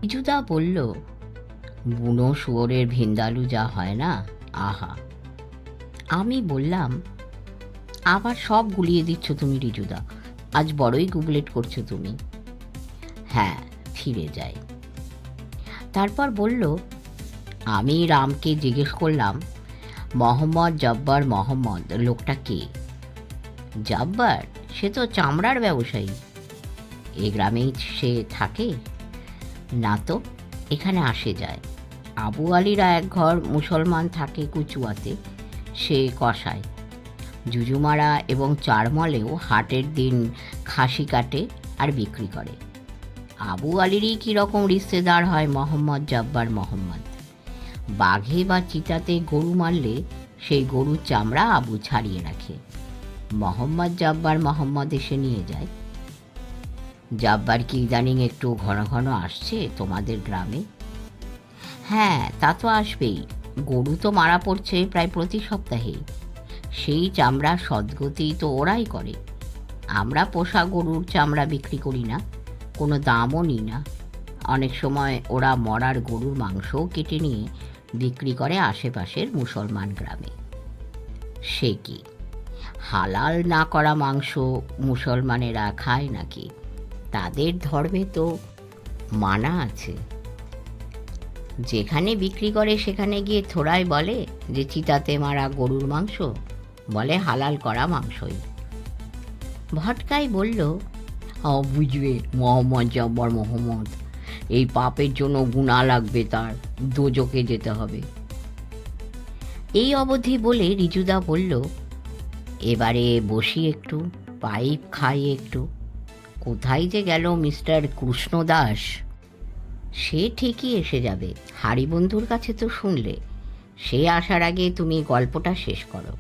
রিজুদা বলল, বুনো শুয়োরের ভিন্দালু যা হয় না, আহা। আমি বললাম, আবার সব গুলিয়ে দিচ্ছ তুমি রিজুদা, আজ বড়ই গুবলেট করছো তুমি। হ্যাঁ, ফিরে যাই। তারপর বলল, আমি রামকে জিজ্ঞেস করলাম, মোহাম্মদ জব্বার মোহাম্মদ লোকটা কে? জব্বার? সে তো চামড়ার ব্যবসায়ী। এ গ্রামেই সে থাকে? না তো, এখানে আসে যায়। আবু আলীরা এক ঘর মুসলমান থাকে কুচুয়াতে, সে কষায়। জুজুমারা এবং চারমলেও হাটের দিন খাসি কাটে আর বিক্রি করে। আবু আলীরই কীরকম রিশতেদার হয় মোহাম্মদ জব্বার মোহাম্মদ। বাঘে বা চিতাতে গরু মারলে সেই গরুর চামড়া আবু ছাড়িয়ে রাখে, মোহাম্মদ জব্বার মোহাম্মদ এসে নিয়ে যায়। জব্বার কি ইদানিং একটু ঘন ঘন আসছে তোমাদের গ্রামে? হ্যাঁ, তা তো আসবেই। গরু তো মারা পড়ছে প্রায় প্রতি সপ্তাহেই। সেই চামড়া সদ্গতি তো ওরাই করে। আমরা পোষা গরুর চামড়া বিক্রি করি না, কোনো দামও নিই না। অনেক সময় ওরা মরার গরুর মাংসও কেটে নিয়ে বিক্রি করে আশেপাশের মুসলমান গ্রামে। সে কি, হালাল না করা মাংস মুসলমানেরা খায় নাকি? তাদের ধর্মে তো মানা আছে। যেখানে বিক্রি করে সেখানে গিয়ে থোড়াই বলে যে চিতাতে মারা গরুর মাংস, বলে হালাল করা মাংসই। ভটকাই বলল, বুঝবে মোহাম্মদ জব্বার মোহাম্মদ, এই পাপের জন্য গুনাহ লাগবে, তার দোজকে যেতে হবে। এই অবধি বলে রিজুদা বলল, এবারে বসি একটু, পাইপ খাই একটু। কোথায় যে গেল মিস্টার কৃষ্ণদাস? সে ঠিকই এসে যাবে, হারিবন্ধুর কাছে তো শুনলে। সে আসার আগে তুমি গল্পটা শেষ করো।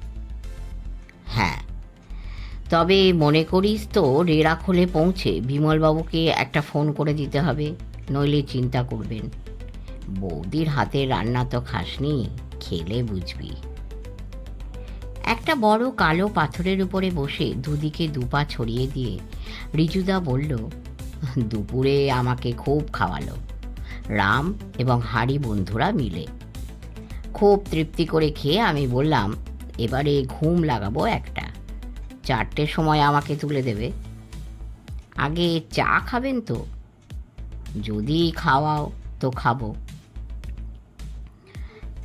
হ্যাঁ, তবে মনে করিস তো রেরাখোলে পৌঁছে বিমলবাবুকে একটা ফোন করে দিতে হবে, নইলে চিন্তা করবেন। বৌদির হাতের রান্না তো খাসনি, খেলে বুঝবি। একটা বড় কালো পাথরের উপরে বসে দুদিকে দুপা ছড়িয়ে দিয়ে রিজুদা বলল, দুপুরে আমাকে খুব খাওয়ালো রাম এবং হারি বন্ধুরা মিলে। খুব তৃপ্তি করে খেয়ে আমি বললাম, এবারে ঘুম লাগাবো একটা, 4টের সময় আমাকে তুলে দেবে। আগে চা খাবেন তো? যদি খাওয়াও তো খাবো।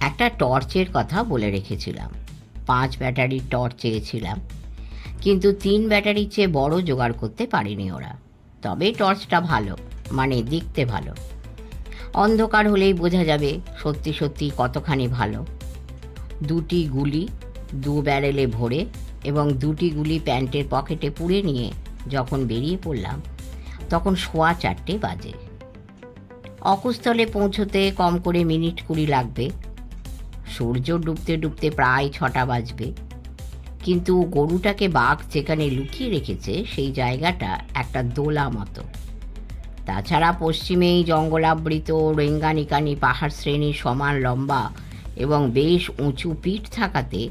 একটা টর্চের কথা বলে রেখেছিলাম, 5 ব্যাটারির টর্চ চেয়েছিলাম, কিন্তু 3 ব্যাটারির চেয়ে বড় জোগাড় করতে পারেনি ওরা। তবে টর্চটা ভালো, মানে দেখতে ভালো। অন্ধকার হলেই বোঝা যাবে সত্যি সত্যি কতখানি ভালো। 2টি গুলি 2 ব্যারেলে ভরে এবং 2টি গুলি প্যান্টের পকেটে পুরে নিয়ে যখন বেরিয়ে পড়লাম, তখন 4:15 বাজে। অকুস্থলে পৌঁছতে কম করে মিনিট 20 লাগবে। সূর্য ডুবতে ডুবতে প্রায় 6টা বাজবে। কিন্তু গরুটাকে বাঘ যেখানে লুকিয়ে রেখেছে সেই জায়গাটা একটা দোলা মতো। তাছাড়া পশ্চিমেই জঙ্গলাবৃত রেঙ্গানিকানি পাহাড় শ্রেণীর সমান লম্বা এবং বেশ উঁচু পিঠ থাকাতে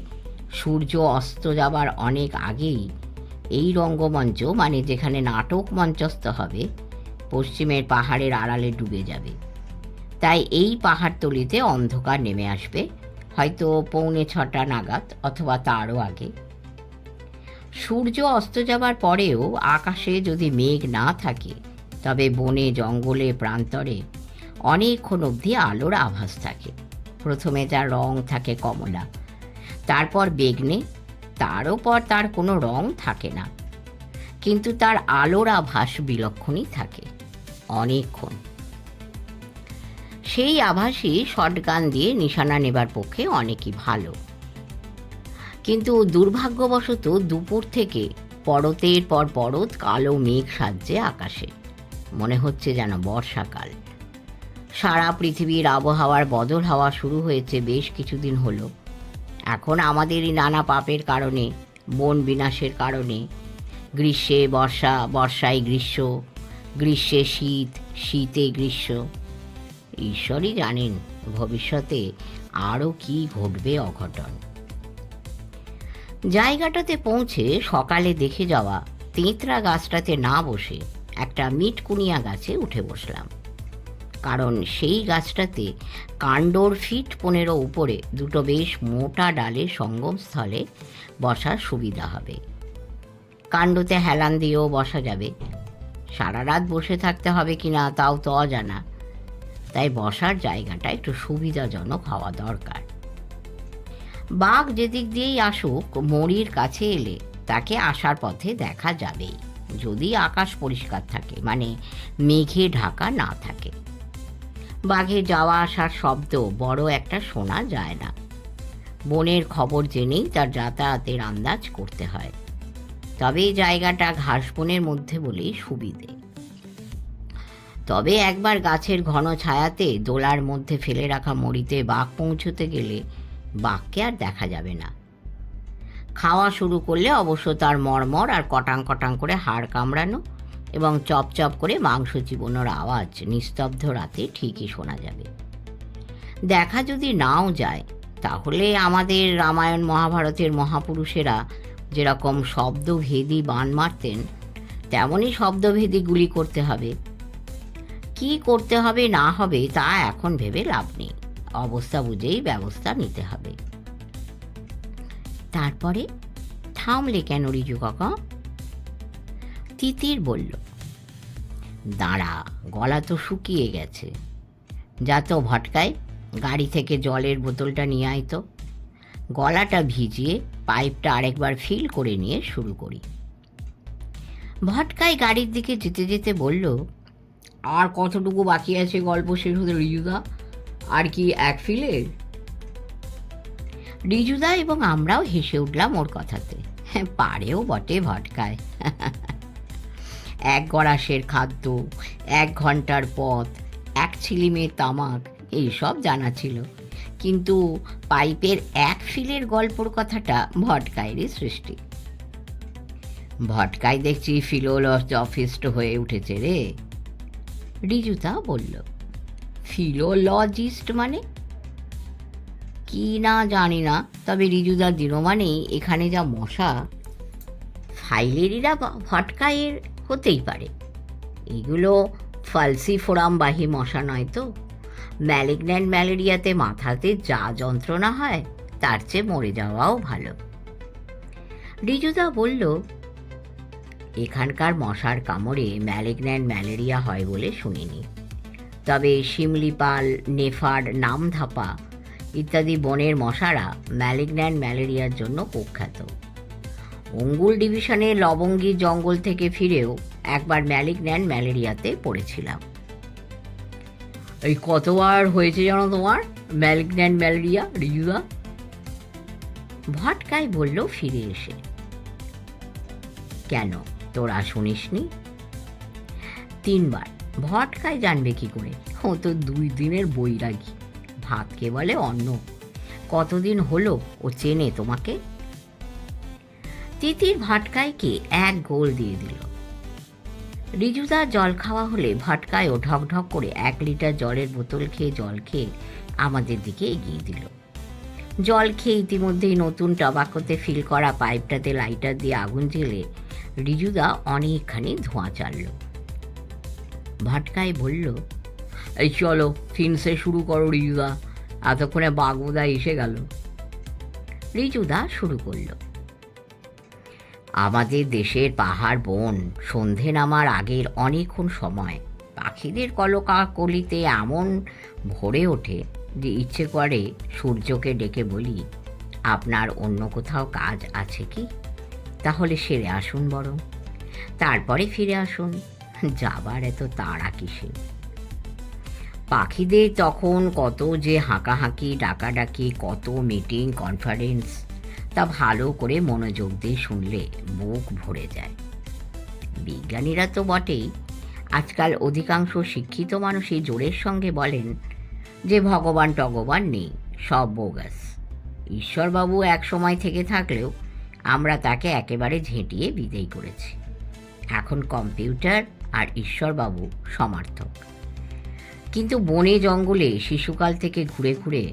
সূর্য অস্ত যাবার অনেক আগেই এই রঙ্গমঞ্চ, মানে যেখানে নাটক মঞ্চস্থ হবে, পশ্চিমের পাহাড়ের আড়ালে ডুবে যাবে। তাই এই পাহাড়তলিতে অন্ধকার নেমে আসবে হয়তো 6:45 নাগাদ, অথবা তারও আগে। সূর্য অস্ত যাবার পরেও আকাশে যদি মেঘ না থাকে, তবে বনে জঙ্গলে প্রান্তরে অনেকক্ষণ অবধি আলোর আভাস থাকে। প্রথমে তার রং থাকে কমলা, তারপর বেগনে, তারও পর তার কোনো রং থাকে না, কিন্তু তার আলোর আভাস বিলক্ষণই থাকে অনেকক্ষণ। সেই আভাসই শটগান দিয়ে নিশানা নেবার পক্ষে অনেকই ভালো। কিন্তু দুর্ভাগ্যবশত দুপুর থেকে পরতের পর পরত কালো মেঘ সাজছে আকাশে, মনে হচ্ছে যেন বর্ষাকাল। সারা পৃথিবীর আবহাওয়ার বদল হওয়া শুরু হয়েছে বেশ কিছুদিন হলো। এখন আমাদেরই নানা পাপের কারণে, বন বিনাশের কারণে, গ্রীষ্মে বর্ষা, বর্ষায় গ্রীষ্ম, গ্রীষ্মে শীত, শীতে গ্রীষ্ম। ঈশ্বরই জানেন ভবিষ্যতে আরও কি ঘটবে অঘটন। জায়গাটাতে পৌঁছে সকালে দেখে যাওয়া তেঁতরা গাছটাতে না বসে একটা মিটকুনিয়া গাছে উঠে বসলাম। কারণ সেই গাছটাতে কাণ্ডর ফিট 15 উপরে দুটো বেশ মোটা ডালের সঙ্গমস্থলে বসার সুবিধা হবে। কাণ্ডতে হেলান দিয়েও বসা যাবে। সারা রাত বসে থাকতে হবে কিনা তাও তো অজানা, তাই বসার জায়গাটা একটু সুবিধাজনক হওয়া দরকার। বাঘ যেদিক দিয়েই আসুক, মরির কাছে এলে তাকে আসার পথে দেখা যাবেই, যদি আকাশ পরিষ্কার থাকে, মানে মেঘে ঢাকা না থাকে। বাঘের যাওয়া আসার শব্দ বড় একটা শোনা যায় না। বনের খবর জেনেই তার যাতায়াতের আন্দাজ করতে হয়। তবে এই জায়গাটা ঘাস বনের মধ্যে বলেই সুবিধে। তবে একবার গাছের ঘন ছায়াতে দোলার মধ্যে ফেলে রাখা মরিতে বাঘ পৌঁছতে গেলে বাঘকে আর দেখা যাবে না। খাওয়া শুরু করলে অবশ্য তার মরমর আর কটাং কটাং করে হাড় কামড়ানো এবং চপচপ করে মাংস চিবোনোর আওয়াজ নিস্তব্ধ রাতে ঠিকই শোনা যাবে। দেখা যদি নাও যায়, তাহলে আমাদের রামায়ণ মহাভারতের মহাপুরুষেরা যেরকম শব্দভেদী বাণ মারতেন, তেমনই শব্দভেদী গুলি করতে হবে। কি করতে হবে না হবে তা এখন ভেবে লাভ নেই, অবস্থা বুঝেই ব্যবস্থা নিতে হবে। তারপরে থামলে কেন রিজু কাকা? তিতির বলল, দাঁড়া, গলা তো শুকিয়ে গেছে। যা তো ভটকায়, গাড়ি থেকে জলের বোতলটা নিয়ে আয় তো। গলাটা ভিজিয়ে পাইপটা আরেকবার ফিল করে নিয়ে শুরু করি। ভটকায় গাড়ির দিকে যেতে যেতে বলল, আর কতটুকু বাকি আছে গল্প শেষ হতে রিজুদা? আর কি এক ফিলের? রিজুদা এবং আমরাও হেসে উঠলাম ওর কথাতে। পারেও বটে ভটকায়। 1 গড়াসের খাদ্য, 1 ঘন্টার পথ, 1 ছিলিমের তামাক, এইসব জানা ছিল, কিন্তু পাইপের 1 ফিলের গল্পর কথাটা ভটকায়েরই সৃষ্টি। ভটকায় দেখছি ফিলোলজিস্ট হয়ে উঠেছে রে। রিজুদা বলল, ফিলোলজিস্ট মানে কি না জানি না, তবে রিজুদার দিনমানেই এখানে যা মশা, ফাইলেরিরা ভটকায়ের হতেই পারে। এগুলো ফালসিফোরামবাহী মশা নয় তো? ম্যালিগন্যান্ট ম্যালেরিয়াতে মাথাতে যা যন্ত্রণা হয়, তার চেয়ে মরে যাওয়াও ভালো। রিজুদা বলল, এখানকার মশার কামড়ে ম্যালিগন্যান্ট ম্যালেরিয়া হয় বলে শুনিনি, তবে শিমলিপাল, নেফাড, নামধাপা ইত্যাদি বনের মশারা ম্যালিগন্যান্ট ম্যালেরিয়ার জন্য কুখ্যাত। অঙ্গুল ডিভিশনের লবঙ্গী জঙ্গল থেকে ফিরেও একবার ম্যালিগন্যান্ট ম্যালেরিয়াতে পড়েছিলাম। এই কতবার হয়েছে জানো তোমার ম্যালিগন্যান্ট ম্যালেরিয়া রিজুদা? ভটকায় বলল ফিরে এসে। কেন, তোরা শুনিসনি? 3 বার। ভটকায় জানবে কি করে? ও তো 2 দিনের বৈরাগী, ভাতকে বলে অন্ন। কতদিন হলো ও চেনে তোমাকে? তিতির ভটকাইকে 1 গোল দিয়ে দিল। রিজুদা জল খাওয়া হলে ভটকায়ও ঢকঢক করে 1 লিটার জলের বোতল জল খেয়ে আমাদের দিকে এগিয়ে দিল। জল খেয়ে ইতিমধ্যেই নতুন টবাকোতে ফিল করা পাইপটাতে লাইটার দিয়ে আগুন জ্বেলে রিজুদা অনেকখানি ধোঁয়া চালল। ভটকায় বলল, এই চলো ফিনসে শুরু করো রিজুদা, এতক্ষণে বাগদা এসে গেল। রিজুদা শুরু করল, আমাদের দেশের পাহাড় বন সন্ধে নামার আগের অনেকক্ষণ সময় পাখিদের কলকাকলিতে এমন ভরে ওঠে যে ইচ্ছে করে সূর্যকে ডেকে বলি, আপনার অন্য কোথাও কাজ আছে কি? তাহলে সেরে আসুন, বরং তারপরে ফিরে আসুন, যাবার এত তাড়া কিসে? পাখিদের তখন কত যে হাঁকাহাঁকি, ডাকাডাকি, কত মিটিং, কনফারেন্স, তা ভালো করে মনোযোগ দিয়ে শুনলে বুক ভরে যায়। বিজ্ঞানীরা তো বটেই, আজকাল অধিকাংশ শিক্ষিত মানুষই জোরের সঙ্গে বলেন যে ভগবান টগবান নেই, সব বোগাস। ঈশ্বরবাবু এক সময় থেকে থাকলেও আমরা তাকে একেবারে ঝেঁটিয়ে বিদেয় করেছি। এখন কম্পিউটার আর ঈশ্বরবাবু সমার্থক। কিন্তু বনে জঙ্গলে শিশুকাল থেকে ঘুরে ঘুরে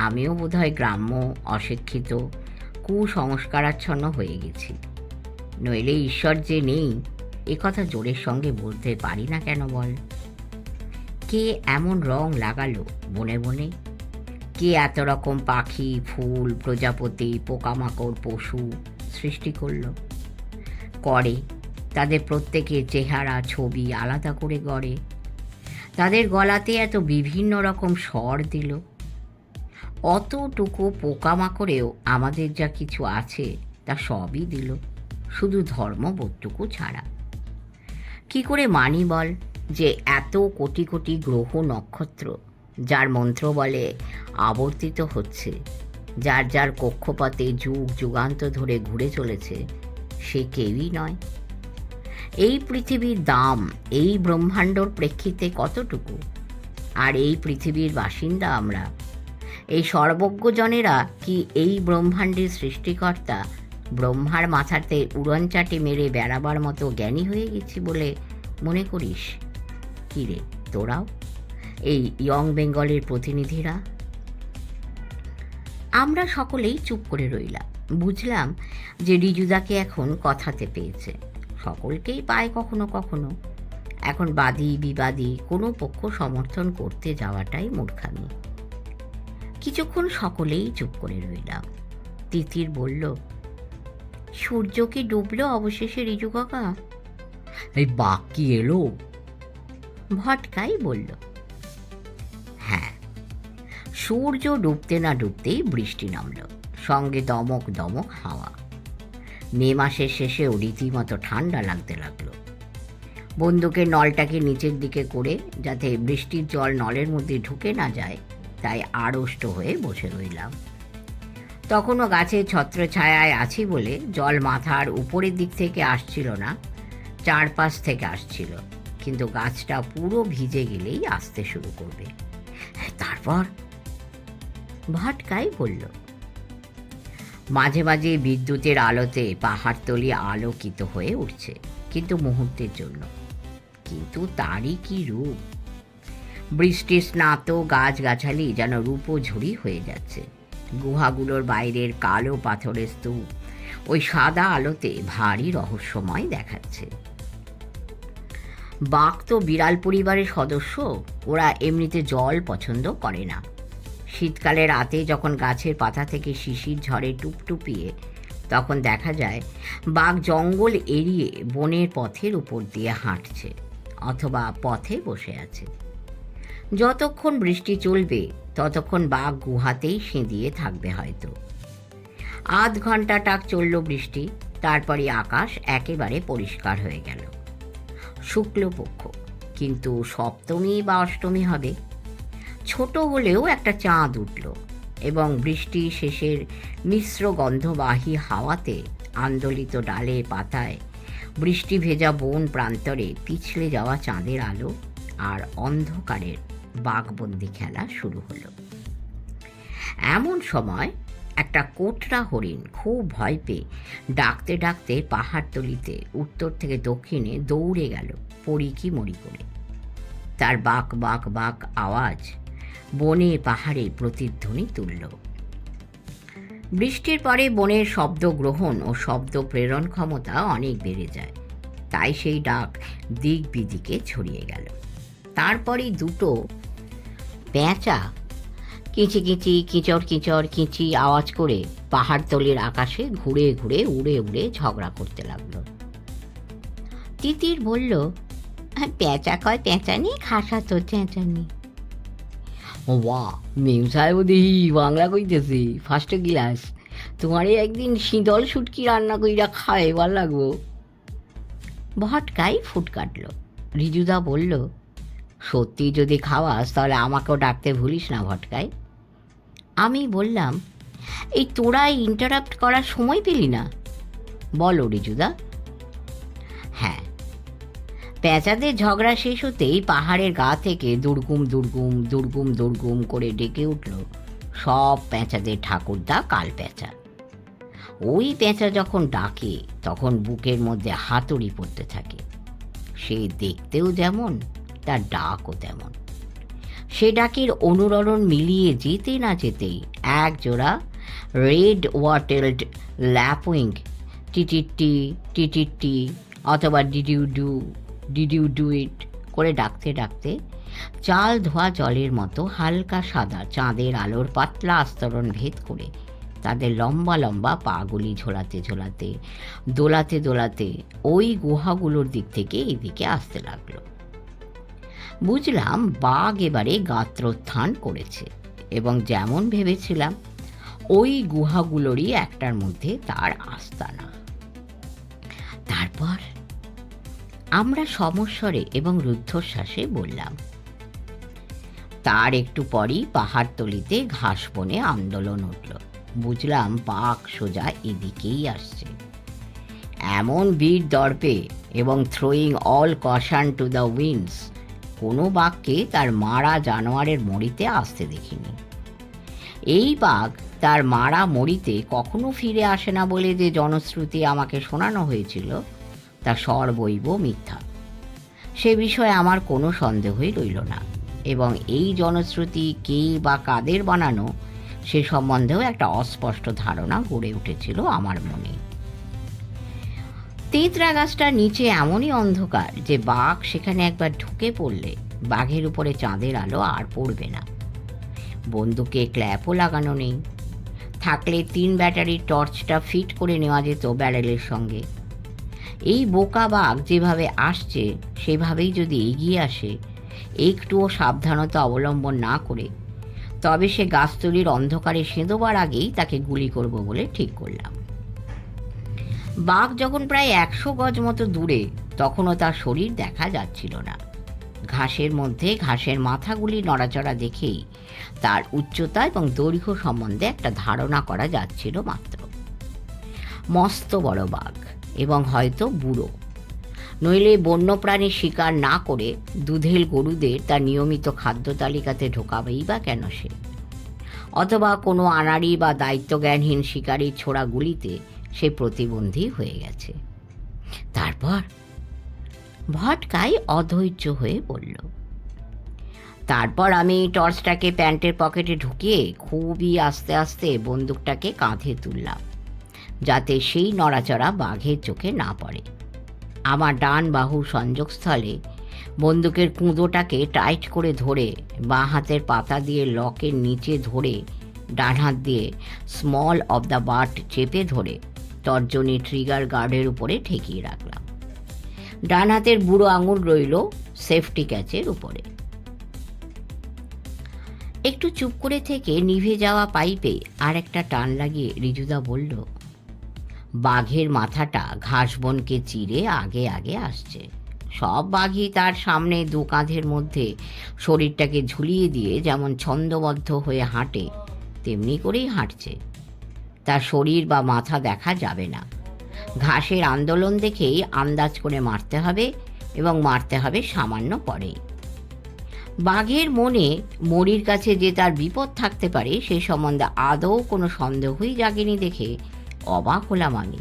আমিও বোধহয় গ্রাম্য, অশিক্ষিত, কুসংস্কারাচ্ছন্ন হয়ে গেছি। নইলে ঈশ্বর যে নেই, এ কথা জোরের সঙ্গে বলতে পারি না কেন বল? কে এমন রং লাগালো বনে বনে? কে এত রকম পাখি, ফুল, প্রজাপতি, পোকামাকড়, পশু সৃষ্টি করে তাদের প্রত্যেকের চেহারা ছবি আলাদা করে গড়ে, তাদের গলাতে এত বিভিন্ন রকম স্বর দিল। অতটুকু পোকামাকড়েও আমাদের যা কিছু আছে তা সবই দিল, শুধু ধর্মবোধটুকু ছাড়া। কি করে মানি বল যে এত কোটি কোটি গ্রহ নক্ষত্র, যার মন্ত্র বলে আবর্তিত হচ্ছে, যার যার কক্ষপথে যুগ যুগান্ত ধরে ঘুরে চলেছে, সে কেউই নয়? এই পৃথিবীর দাম এই ব্রহ্মাণ্ডর প্রেক্ষিতে কতটুকু? আর এই পৃথিবীর বাসিন্দা আমরা, এই সর্বজ্ঞজনেরা কি এই ব্রহ্মাণ্ডের সৃষ্টিকর্তা ব্রহ্মার মাথাতে উড়নচাটি মেরে বেড়াবার মতো জ্ঞানী হয়ে গেছি বলে মনে করিস? কী রে তোরাও, এই ইয়ং বেঙ্গলের প্রতিনিধিরা? আমরা সকলেই চুপ করে রইলাম। বুঝলাম যে রিজুদাকে এখন কথাতে পেয়েছে। সকলকেই পায় কখনো কখনো। এখন বাদী বিবাদী কোনো পক্ষ সমর্থন করতে যাওয়াটাই মূর্খামি। কিছুক্ষণ সকলেই চুপ করে রইলাম। তিতির বলল, সূর্য কি ডুবলো অবশেষে রিজু কাকা? এই বাঘ কি এলো? ভটকাই বলল, হ্যাঁ, সূর্য ডুবতে না ডুবতেই বৃষ্টি নামল, সঙ্গে দমক দমক হাওয়া। মে মাসের শেষেও রীতিমতো ঠান্ডা লাগতে লাগলো। বন্দুকের নলটাকে নিচের দিকে করে যাতে বৃষ্টির জল নলের মধ্যে ঢুকে না যায়, তাই আড়ষ্ট হয়ে বসে রইলাম। তখনও গাছের ছত্রছায়ায় আছি বলে জল মাথার উপরের দিক থেকে আসছিল না, চারপাশ থেকে আসছিল, কিন্তু গাছটা পুরো ভিজে গেলেই আসতে শুরু করবে। তারপর ভটকাই বলল, মাঝে মাঝে বিদ্যুতের আলোতে পাহাড়তলি আলোকিত হয়ে উঠছে, কিন্তু মুহূর্তের জন্য। কিন্তু তারই কি রূপ! বৃষ্টির স্নাত গাছগাছালি যেন রূপঝুরি হয়ে যাচ্ছে। গুহাগুলোর বাইরের কালো পাথরের স্তূপ ওই সাদা আলোতে ভারী রহস্যময় দেখাচ্ছে। বাঘ তো বিড়াল পরিবারের সদস্য, ওরা এমনিতে জল পছন্দ করে না। শীতকালে রাতে যখন গাছের পাতা থেকে শিশির ঝড়ে টুপটুপিয়ে, তখন দেখা যায় বাঘ জঙ্গল এড়িয়ে বনের পথের উপর দিয়ে হাঁটছে অথবা পথে বসে আছে। যতক্ষণ বৃষ্টি চলবে ততক্ষণ বাঘ গুহাতেই সেঁধিয়ে থাকবে হয়তো। আধ ঘন্টা টাক চলল বৃষ্টি, তারপরে আকাশ একেবারে পরিষ্কার হয়ে গেল। শুক্লপক্ষ, কিন্তু সপ্তমী বা অষ্টমী হবে। ছোট হলেও একটা চাঁদ উঠল এবং বৃষ্টি শেষের মিশ্র গন্ধবাহী হাওয়াতে আন্দোলিত ডালে পাতায় বৃষ্টি ভেজা বন প্রান্তরে পিছলে যাওয়া চাঁদের আলো আর অন্ধকারের বাঘবন্দি খেলা শুরু হলো। এমন সময় একটা কোটরা হরিণ খুব ভয় পেয়ে ডাকতে ডাকতে পাহাড়তলিতে উত্তর থেকে দক্ষিণে দৌড়ে গেল পড়ি মরি করে। তার বাক বাক বাক আওয়াজ বনে পাহাড়ে প্রতিধ্বনি তুলল। বৃষ্টির পরে বনের শব্দ গ্রহণ ও শব্দ প্রেরণ ক্ষমতা অনেক বেড়ে যায়, তাই সেই ডাক দিক বিদিকে ছড়িয়ে গেল। তারপরেই দুটো পেঁচা কিচি কিচি কিচড় কিচড় কিচি আওয়াজ করে পাহাড়তলির আকাশে ঘুরে ঘুরে উড়ে উড়ে ঝগড়া করতে লাগলো। তিতির বলল, পেঁচা কয় পেঁচানি, খাসা তো চেঁচানি। ও বাহ, মেম সাহেব দেখি বাংলা কইতেছি ফার্স্ট ক্লাস। তোমারে একদিন শীতল শুটকি রান্না কইরা খাইবার লাগবো। ভটকাই ফুট কাটল। রিজুদা বলল, সত্যি যদি খাওয়াস তাহলে আমাকেও ডাকতে ভুলিস না ভটকাই। আমি বললাম, এই তোরা ইন্টারাপ্ট করার সময় পেলি না? বলো রিজুদা। হ্যাঁ, পেঁচাদের ঝগড়া শেষ হতেই পাহাড়ের গা থেকে দুর্গুম দুর্গুম দুর্গুম দুর্গুম করে ডেকে উঠল সব পেঁচাদের ঠাকুরদা কাল পেঁচা। ওই পেঁচা যখন ডাকে তখন বুকের মধ্যে হাতুড়ি পড়তে থাকে। সে দেখতেও যেমন, তার ডাকও তেমন। সে ডাকের অনুরণন মিলিয়ে যেতে না যেতেই এক জোড়া রেড ওয়াটেলড ল্যাপউইং টিটিটি টিটিটি অথবা ডিড ইউ ডু ইট করে ডাকতে ডাকতে চাল ধোয়া জলের মতো হালকা সাদা চাঁদের আলোর পাতলা আস্তরণ ভেদ করে তাদের লম্বা লম্বা পাগুলি ঝোলাতে ঝোলাতে, দোলাতে দোলাতে ওই গুহাগুলোর দিক থেকে এদিকে আসতে লাগলো। বুঝলাম বাঘ এবারে গাত্রোত্থান করেছে এবং যেমন ভেবেছিলাম ওই গুহাগুলোরই একটার মধ্যে তার আস্তানা। তারপর আমরা সমস্বরে এবং রুদ্ধশ্বাসে বললাম। তার একটু পরই পাহাড়তলিতে ঘাস বনে আন্দোলন উঠল। বুঝলাম বাঘ সোজা এদিকেই আসছে। এমন বীর দর্পে এবং throwing all caution to the winds কোনো বাঘকে তার মারা জানোয়ারের মরিতে আসতে দেখিনি। এই বাঘ তার মারা মরিতে কখনো ফিরে আসে না বলে যে জনশ্রুতি আমাকে শোনানো হয়েছিল তা সর্বৈব মিথ্যা। সে বিষয়ে আমার কোনো সন্দেহই রইল না, এবং এই জনশ্রুতি কে বা কাদের বানানো সে সম্বন্ধেও একটা অস্পষ্ট ধারণা গড়ে উঠেছিল আমার মনে। তেঁতরা গাছটার নিচে এমনই অন্ধকার যে বাঘ সেখানে একবার ঢুকে পড়লে বাঘের উপরে চাঁদের আলো আর পড়বে না। বন্দুকে ক্ল্যাপও লাগানো নেই। থাকলে 3 ব্যাটারির টর্চটা ফিট করে নেওয়া যেত ব্যারেলের সঙ্গে। এই বোকা বাঘ যেভাবে আসছে সেভাবেই যদি এগিয়ে আসে, একটুও সাবধানতা অবলম্বন না করে, তবে সে গাছতলির অন্ধকারে সেঁধোবার আগেই তাকে গুলি করব বলে ঠিক করলাম। বাঘ যখন প্রায় 100 গজ মতো দূরে, তখনও তার শরীর দেখা যাচ্ছিল না। ঘাসের মধ্যে ঘাসের মাথাগুলি নড়াচড়া দেখেই তার উচ্চতা এবং দৈর্ঘ্য সম্বন্ধে একটা ধারণা করা যাচ্ছিল মাত্র। মস্ত বড় বাঘ, এবং হয়তো বুড়ো, নইলে বন্যপ্রাণী শিকার না করে দুধেল গরুদের তার নিয়মিত খাদ্য তালিকাতে ঢোকাবেই বা কেন সে? অথবা কোনো আনাড়ি বা দায়িত্বজ্ঞানহীন শিকারীর ছোড়া গুলিতে সে প্রতিবন্ধী হয়ে গেছে। তারপর ভটকাই অধৈর্য হয়ে বলল। তারপর আমি টর্চটাকে প্যান্টের পকেটে ঢুকিয়ে খুবই আস্তে আস্তে বন্দুকটাকে কাঁধে তুললাম, যাতে সেই নড়াচড়া বাঘের চোখে না পড়ে। আমার ডান বাহুর সংযোগস্থলে বন্দুকের কুঁদোটাকে টাইট করে ধরে বাঁ হাতের পাতা দিয়ে লকের নিচে ধরে ডান হাত দিয়ে স্মল অফ দ্য বাট চেপে ধরে তর্জনী ট্রিগার গার্ডের উপরে ঠেকিয়ে রাখলাম। ডান হাতের বুড়ো আঙুল রইল সেফটি ক্যাচের উপরে। একটু চুপ করে থেকে নিভে যাওয়া পাইপে আর একটা টান লাগিয়ে রিজুদা বলল, বাঘের মাথাটা ঘাস বনকে চিরে আগে আগে আসছে। সব বাঘই তার সামনে 2 কাঁধের মধ্যে শরীরটাকে ঝুলিয়ে দিয়ে যেমন ছন্দবদ্ধ হয়ে হাঁটে তেমনি করেই হাঁটছে। তার শরীর বা মাথা দেখা যাবে না। ঘাসের আন্দোলন দেখেই আন্দাজ করে মারতে হবে, এবং মারতে হবে সামান্য পরেই। বাঘের মনে মরির কাছে যে তার বিপদ থাকতে পারে সে সম্বন্ধে আদৌ কোনো সন্দেহই জাগেনি দেখে অবাক হলাম আমি।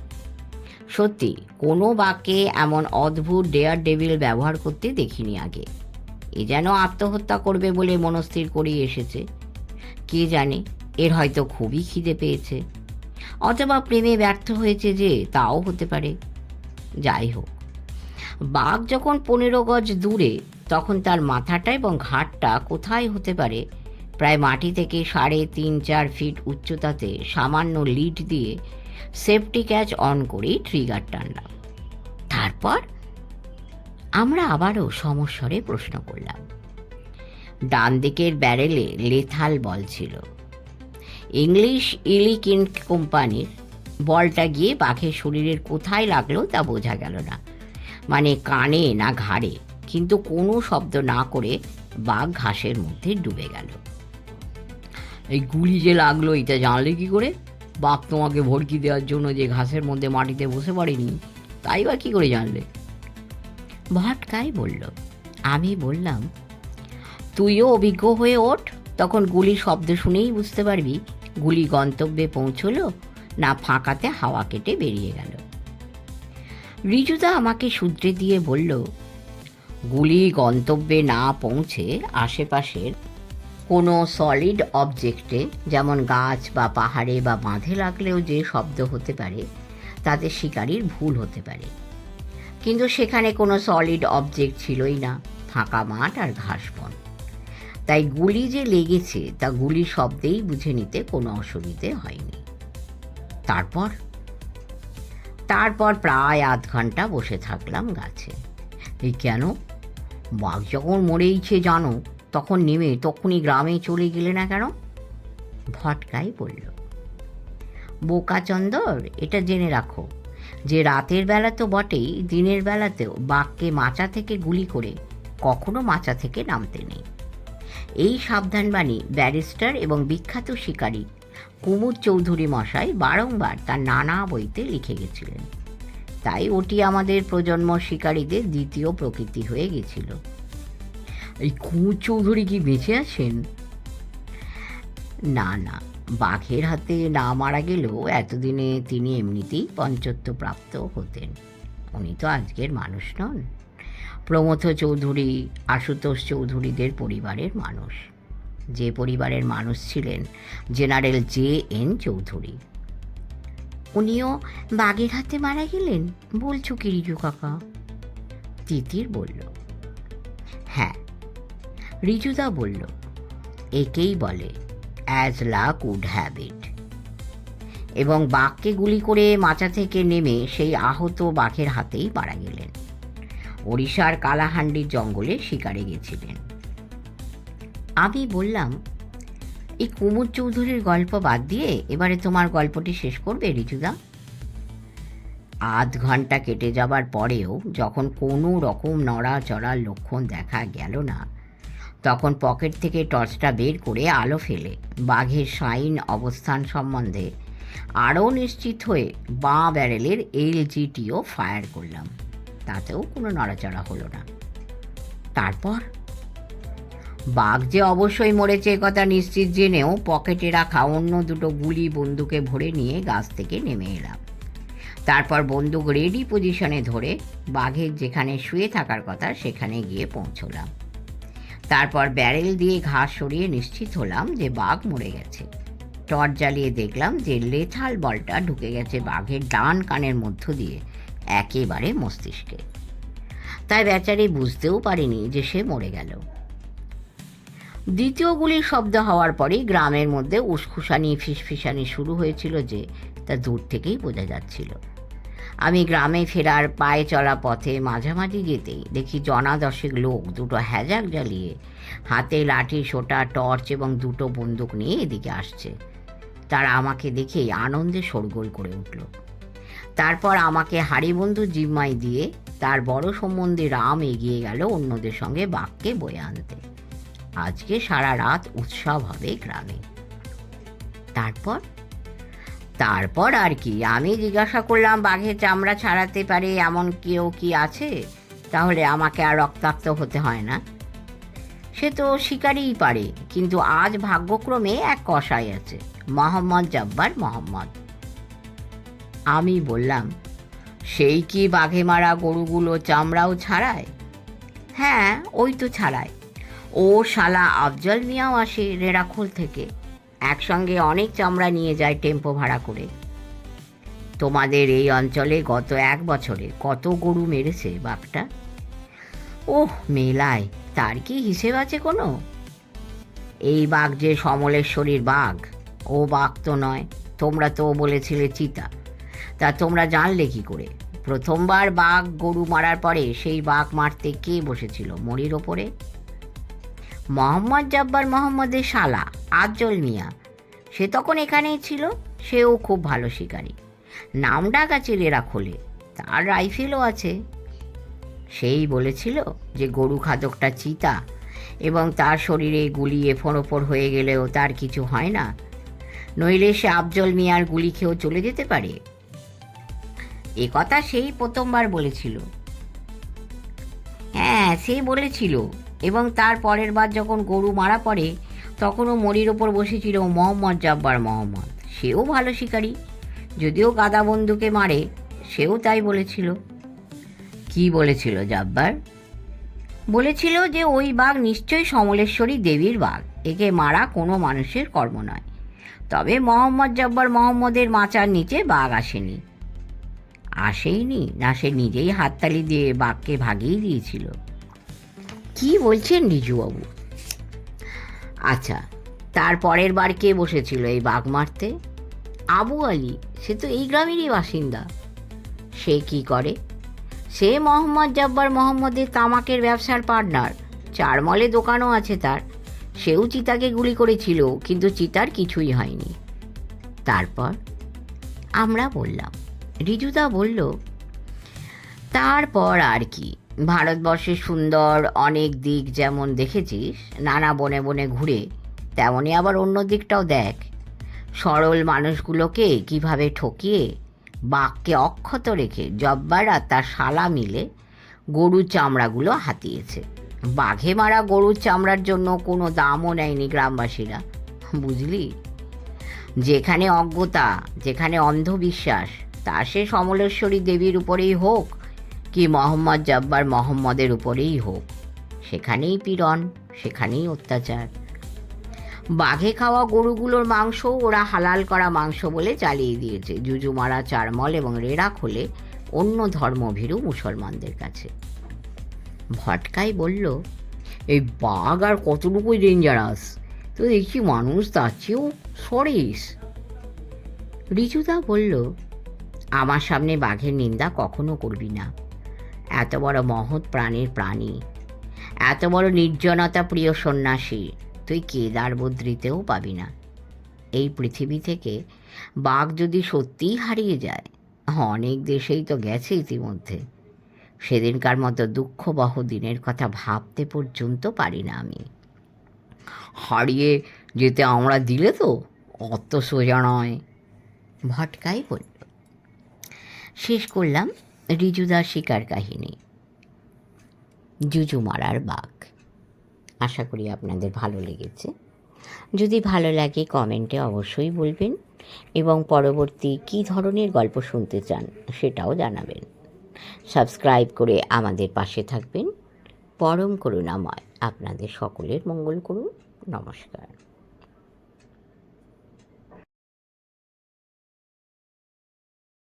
সত্যি কোনো বাঘকে এমন অদ্ভুত ডেয়ার ডেভিল ব্যবহার করতে দেখিনি আগে। এ যেন আত্মহত্যা করবে বলে মনস্থির করেই এসেছে। কে জানে, এর হয়তো খুবই খিদে পেয়েছে, অথবা প্রেমে ব্যর্থ হয়েছে, যে তাও হতে পারে। যাই হোক, বাঘ যখন 15 গজ দূরে, তখন তার মাথাটা এবং ঘাটটা কোথায় হতে পারে প্রায় মাটি থেকে 3.5-4 ফিট উচ্চতাতে সামান্য লিড দিয়ে সেফটি ক্যাচ অন করেই ট্রিগার টানলাম। তারপর আমরা আবারও সমস্বরে প্রশ্ন করলাম। ডান দিকের ব্যারেলে লেথাল বল ছিল। ইংলিশ ইলিকিন কোম্পানির। বলটা গিয়ে বাঘের শরীরের কোথায় লাগলো তা বোঝা গেল না, মানে কানে না ঘাড়ে, কিন্তু কোনো শব্দ না করে বাঘ ঘাসের মধ্যে ডুবে গেল। এই গুলি যে লাগলো এটা জানলে কি করে? বাঘ তোমাকে ভড়কি দেওয়ার জন্য যে ঘাসের মধ্যে মাটিতে বসে পড়েনি, তাই বা কী করে জানলে? ভটকাই বলল। আমি বললাম, তুইও অভিজ্ঞ হয়ে ওঠ, তখন গুলির শব্দ শুনেই বুঝতে পারবি গুলি গন্তব্যে পৌঁছলো না ফাঁকাতে হাওয়া কেটে বেরিয়ে গেল। রিজুদা আমাকে শুধরে দিয়ে বলল, গুলি গন্তব্যে না পৌঁছে আশেপাশের কোনো সলিড অবজেক্টে, যেমন গাছ বা পাহাড়ে বা বাঁধে লাগলেও যে শব্দ হতে পারে তাতে শিকারীর ভুল হতে পারে। কিন্তু সেখানে কোনো সলিড অবজেক্ট ছিলই না, ফাঁকা মাঠ আর ঘাস বন। তাই গুলি যে লেগেছে তা গুলি শব্দেই বুঝে নিতে কোনো অসুবিধে হয়নি। তারপর তারপর প্রায় আধ ঘন্টা বসে থাকলাম গাছে। এই কেন? বাঘ যখন মরেইছে জানো, তখন নেমে তখনই গ্রামে চলে গেলে না কেন? ভটকাই বলল, বোকা চন্দর, এটা জেনে রাখো যে রাতের বেলা তো বটেই, দিনের বেলাতেও বাঘকে মাচা থেকে গুলি করে কখনো মাচা থেকে নামতে নেই। এই সাবধানবাণী ব্যারিস্টার এবং বিখ্যাত শিকারী কুমুদ চৌধুরী মশাই বারংবার তার নানা বইতে লিখে গেছিলেন। তাই ওটি আমাদের প্রজন্ম শিকারীদের দ্বিতীয় প্রকৃতি হয়ে গেছিল। এই কুমুদ চৌধুরী কি বেঁচে আছেন? না না, বাঘের হাতে না মারা গেলেও এতদিনে তিনি এমনিতেই পঞ্চত্ব প্রাপ্ত হতেন। উনি তো আজকের মানুষ নন, প্রমথ চৌধুরী, আশুতোষ চৌধুরীদের পরিবারের মানুষ। যে পরিবারের মানুষ ছিলেন জেনারেল J.N. চৌধুরী। উনিও বাঘের হাতে মারা গেলেন বলছো কি রিজু কাকা? তিতির বলল। হ্যাঁ, রিজুদা বলল, একেই বলে as luck would have it. এবং বাঘকে গুলি করে মাচা থেকে নেমে সেই আহত বাঘের হাতেই মারা গেলেন। ওড়িশার কালাহান্ডির জঙ্গলে শিকারে গেছিলেন। আমি বললাম, এই কুমুদ চৌধুরীর গল্প বাদ দিয়ে এবারে তোমার গল্পটি শেষ করবে রিজুদা? আধ ঘন্টা কেটে যাবার পরেও যখন কোনো রকম নড়াচড়ার লক্ষণ দেখা গেল না, তখন পকেট থেকে টর্চটা বের করে আলো ফেলে বাঘের সাইন অবস্থান সম্বন্ধে আরও নিশ্চিত হয়ে বাঁ ব্যারেলের LGTও ফায়ার করলাম। তাতেও কোনো নড়াচড়া হলো না। তারপর বাঘ যে অবশ্যই মরেছে কথা নিশ্চিত জেনেও পকেটে রাখা অন্য দুটো গুলি বন্দুকে ভরে নিয়ে গাছ থেকে নেমে এলাম। তারপর বন্দুক রেডি পজিশনে ধরে বাঘের যেখানে শুয়ে থাকার কথা সেখানে গিয়ে পৌঁছলাম। তারপর ব্যারেল দিয়ে ঘাস সরিয়ে নিশ্চিত হলাম যে বাঘ মরে গেছে। টর্চ জ্বালিয়ে দেখলাম যে লেথাল বলটা ঢুকে গেছে বাঘের ডান কানের মধ্য দিয়ে একেবারে মস্তিষ্কে। তাই বেচারি বুঝতেও পারিনি যে সে মরে গেল। দ্বিতীয় গুলির শব্দ হওয়ার পরেই গ্রামের মধ্যে উসখুসানি ফিসফিসানি শুরু হয়েছিল যে তা দূর থেকেই বোঝা যাচ্ছিল। আমি গ্রামে ফেরার পায়ে চলা পথে মাঝামাঝি যেতেই দেখি জনা দশেক লোক দুটো হ্যাজাক জ্বালিয়ে হাতে লাঠি, সোটা, টর্চ এবং দুটো বন্দুক নিয়ে এদিকে আসছে। তারা আমাকে দেখেই আনন্দে শোরগোল করে উঠল। তারপর আমাকে হাড়িবন্ধু জিম্মাই দিয়ে তার বড় সম্বন্ধে রাম এগিয়ে গেল অন্যদের সঙ্গে বাঘকে বয়ে আনতে। আজকে সারা রাত উৎসব হবে গ্রামে। তারপর আর কি, আমি জিজ্ঞাসা করলাম, বাঘের চামড়া ছাড়াতে পারে এমন কেউ কি আছে? তাহলে আমাকে আর রক্তাক্ত হতে হয় না। সে তো শিকারিই পারে, কিন্তু আজ ভাগ্যক্রমে এক কসাই আছে, মোহাম্মদ জব্বার মোহাম্মদ। আমি বললাম, সেই কি বাঘে মারা গরুগুলো চামড়াও ছাড়ায়? হ্যাঁ, ওই তো ছাড়ায়। ও শালা আফজল মিয়াও আসে রেড়াখোল থেকে, একসঙ্গে অনেক চামড়া নিয়ে যায় টেম্পো ভাড়া করে। তোমাদের এই অঞ্চলে গত 1 বছরে কত গরু মেরেছে বাঘটা? ওহ মেলায়, তার কি হিসেব আছে কোনো? এই বাঘ যে সমলেশ্বরীর বাঘ, ও বাঘ তো নয়। তোমরা তো বলেছিলে চিতা, তা তোমরা জানলে কি করে? প্রথমবার বাঘ গরু মারার পরে সেই বাঘ মারতে কে বসেছিল মরির ওপরে? মোহাম্মদ জব্বার মোহাম্মদের শালা আফজল মিয়া। সে তখন এখানেই ছিল। সেও খুব ভালো শিকারী, নাম ডাক আছে রেড়াখোলে, তার রাইফেলও আছে। সেই বলেছিল যে গরু খাদকটা চিতা এবং তার শরীরে গুলি এফোর ওপর হয়ে গেলেও তার কিছু হয় না, নইলে সে আফজল মিয়ার গুলি খেয়েও চলে যেতে পারে। এ কথা সেই প্রথমবার বলেছিল। হ্যাঁ, সে বলেছিল, এবং তার পরের বার যখন গরু মারা পড়ে তখনও মরির ওপর বসেছিল মোহাম্মদ জব্বার মোহাম্মদ। সেও ভালো শিকারী, যদিও গাদা বন্দুকে মারে। সেও তাই বলেছিল। কি বলেছিল জব্বার? বলেছিল যে ওই বাঘ নিশ্চয়ই সমলেশ্বরী দেবীর বাঘ, একে মারা কোনো মানুষের কর্ম নয়। তবে মোহাম্মদ জব্বার মোহাম্মদের মাচার নিচে বাঘ আসেনি। আসেইনি না, সে নিজেই হাততালি দিয়ে বাঘকে ভাগিয়ে দিয়েছিল। কি বলছেন রিজুবাবু? আচ্ছা, তার পরের বার কে বসেছিল এই বাঘ মারতে? আবু আলী, সে তো এই গ্রামেরই বাসিন্দা। সে কি করে? সে মোহাম্মদ জব্বার মোহাম্মদের তামাকের ব্যবসার পার্টনার, চারমলে দোকানও আছে তার। সেও চিতাকে গুলি করেছিল, কিন্তু চিতার কিছুই হয়নি। তারপর? আমরা বললাম। রিজুদা বলল, তারপর আর কি, ভারতবর্ষের সুন্দর অনেক দিক যেমন দেখেছিস নানা বনে বনে ঘুরে, তেমনই আবার অন্য দিকটাও দেখ। সরল মানুষগুলোকে কিভাবে ঠকিয়ে বাঘকে অক্ষত রেখে জব্বার আর তার শালা মিলে গরুর চামড়াগুলো হাতিয়েছে। বাঘে মারা গরুর চামড়ার জন্য কোনো দামও নেয়নি গ্রামবাসীরা, বুঝলি? যেখানে অজ্ঞতা, যেখানে অন্ধবিশ্বাস, তা সে সমলেশ্বরী দেবীর উপরেই হোক কি মোহাম্মদ জব্বার মোহাম্মদের উপরেই হোক, সেখানেই পীড়ন, সেখানেই অত্যাচার। বাঘে খাওয়া গরুগুলোর মাংস ওরা হালাল করা মাংস বলে চালিয়ে দিয়েছে জুজুমারা, চারমল এবং রেড়া খোলে অন্য ধর্মভীরু মুসলমানদের কাছে। ভটকাই বলল, এই বাঘ আর কতটুকুই ডেঞ্জারাস, তো দেখি মানুষ তার চেয়েও সরিস। রিজুদা বলল, আমার সামনে বাঘের নিন্দা কখনো করবি না। এত বড় মহৎ প্রাণীর প্রাণী, এত বড় নির্জনতা প্রিয় সন্ন্যাসী তুই কেদার বদ্রিতেও পাবি না। এই পৃথিবী থেকে বাঘ যদি সত্যিই হারিয়ে যায়, অনেক দেশেই তো গেছে ইতিমধ্যে, সেদিনকার মতো দুঃখবহ দিনের কথা ভাবতে পর্যন্ত পারি না আমি। হারিয়ে যেতে আমরা দিলে তো অত সোজা নয়, ভটকাই বলল। শেষ করলাম রিজুদার শিকার কাহিনী, জুজুমারার বাঘ। আশা করি আপনাদের ভালো লেগেছে। যদি ভালো লাগে কমেন্টে অবশ্যই বলবেন, এবং পরবর্তী কী ধরনের গল্প শুনতে চান সেটাও জানাবেন। সাবস্ক্রাইব করে আমাদের পাশে থাকবেন। পরম করুণাময় আপনাদের সকলের মঙ্গল করুন। নমস্কার।